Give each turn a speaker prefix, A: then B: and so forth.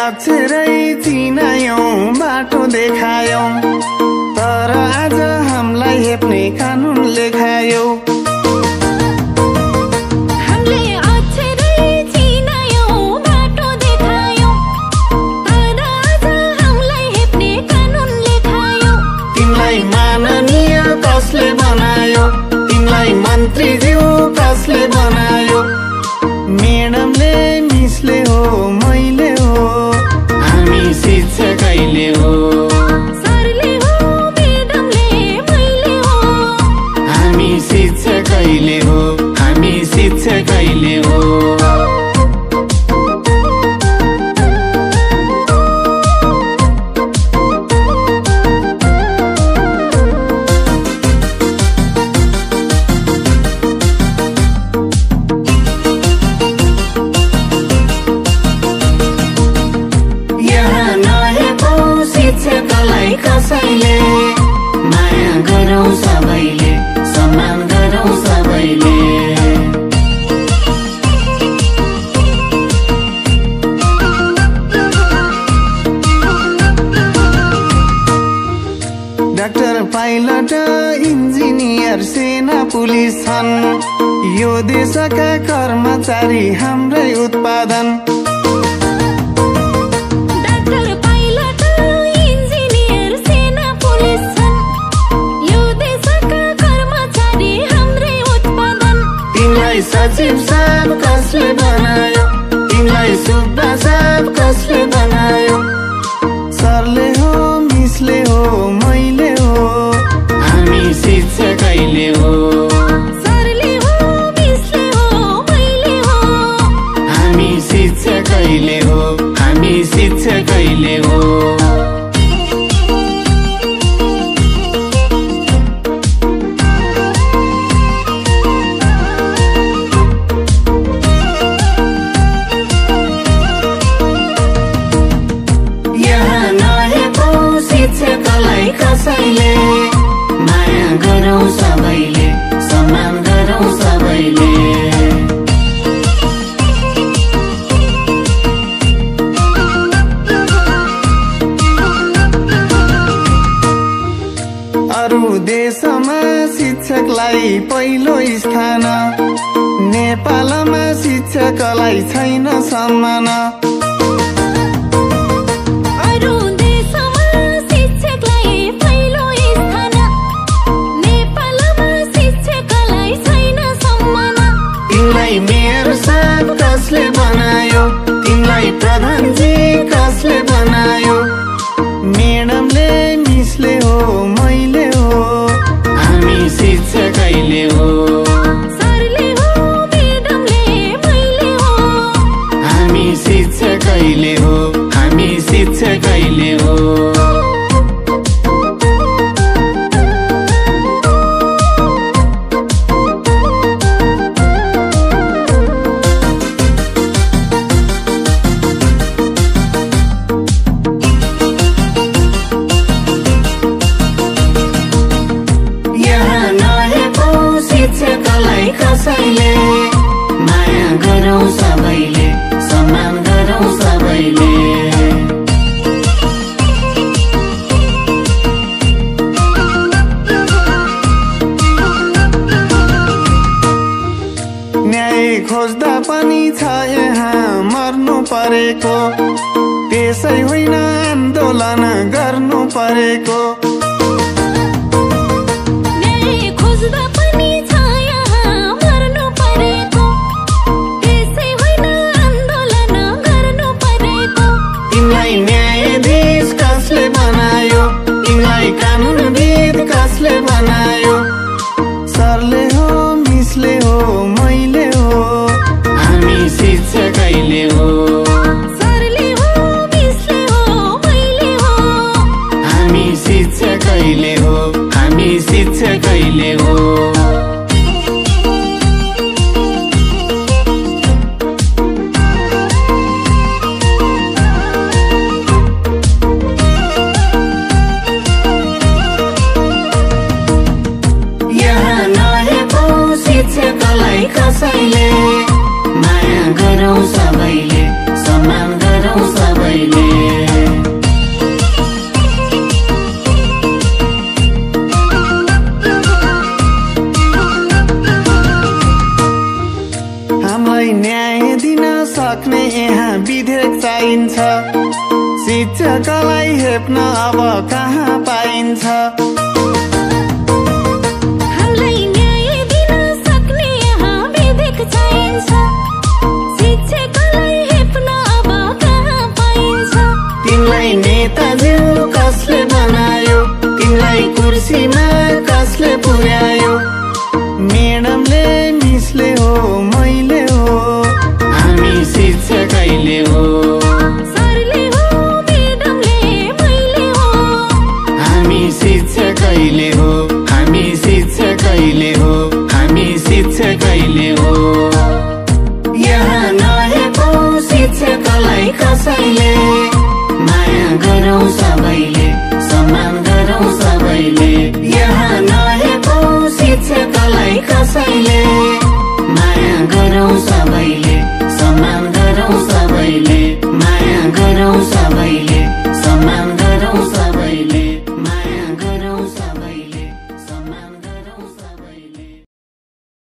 A: अक्षरै चिनायौं बाटो देखायौं तर आज हामीलाई हेप्ने कानुन लेखायौ
B: हामीले अक्षरै चिनायौं बाटो देखायौं तर आज हामीलाई हेप्ने कानुन लेखायौ
A: तिमीलाई माननीय कसले बनायो तिमीलाई मन्त्रीज्यू कसले बनायो म्याडमले मिसले हो मैले हो हामी शिक्षकैले हो
B: सरले हो म्याडमले मैले हो
A: हामी शिक्षकैले हो हामी शिक्षकैले हो शिक्षकलाई कसैले माया गरौँ सबैले सम्मान गरौँ सबैले डाक्टर पाइलट इन्जिनियर सेना पुलिस छन् यो देशका कर्मचारी हाम्रै उत्पादन सचिव साहब कसले बनायो तिमीलाई सुब्बा साहब कसले बनायो सरले हो मिसले हो मैले हो हामी शिक्षकैले हो
B: सरले हो मिसले हो मैले हो
A: हामी शिक्षकैले हो हामी शिक्षकैले हो शिक्षकलाई कसैले माया गरौँ सबैले सम्मान गरौँ सबैले अरू देशमा शिक्षकलाई पहिलो स्थान नेपालमा शिक्षकलाई छैन सम्मान मेयर साहब कसले बनायो तिमीलाई प्रधानजी कसले बनायो म्याडमले मिसले हो मैले हो हामी शिक्षकैले हो
B: सरले हो म्याडमले मैले हो
A: हामी शिक्षकैले हो हामी शिक्षकैले हो शिक्षकलाई कसैले माया गरौँ सबैले सम्मान गरौँ सबैले न्याय खोज्दा पनि छ यहाँ मर्नु परेको त्यसै होइन आन्दोलन गर्नु परेको न्यायाधीश कसले बनायो तिमीलाई कानुनविद कसले बनायो सरले हो मिसले हो मैले हो हामी शिक्षकैले हो सरले हो मिसले हो मैले हो हामी शिक्षक मलाई न्याय दिन सक्ने यहाँ विधेयक चाहिन्छ। शिक्षकलाई हेप्न अब कहाँ पाइन्छ?
B: हामीलाई न्याय दिन सक्ने यहाँ विधेयक चाहिन्छ। शिक्षकलाई हेप्न अब कहाँ पाइन्छ?
A: तिमीलाई नेताज्यू कसले बनायो? तिमीलाई कुर्सीमा कसले पुर्यायो? म्याडमले मिसले हो मैले हो, हामी शिक्षकैले हो।
B: सरले हो म्याडमले मैले हो,
A: हामी शिक्षकैले हो, हामी शिक्षकैले हो, हामी शिक्षकैले हो। यहाँ नहेपौँ शिक्षकलाई कसैले, माया गरौँ सबैले।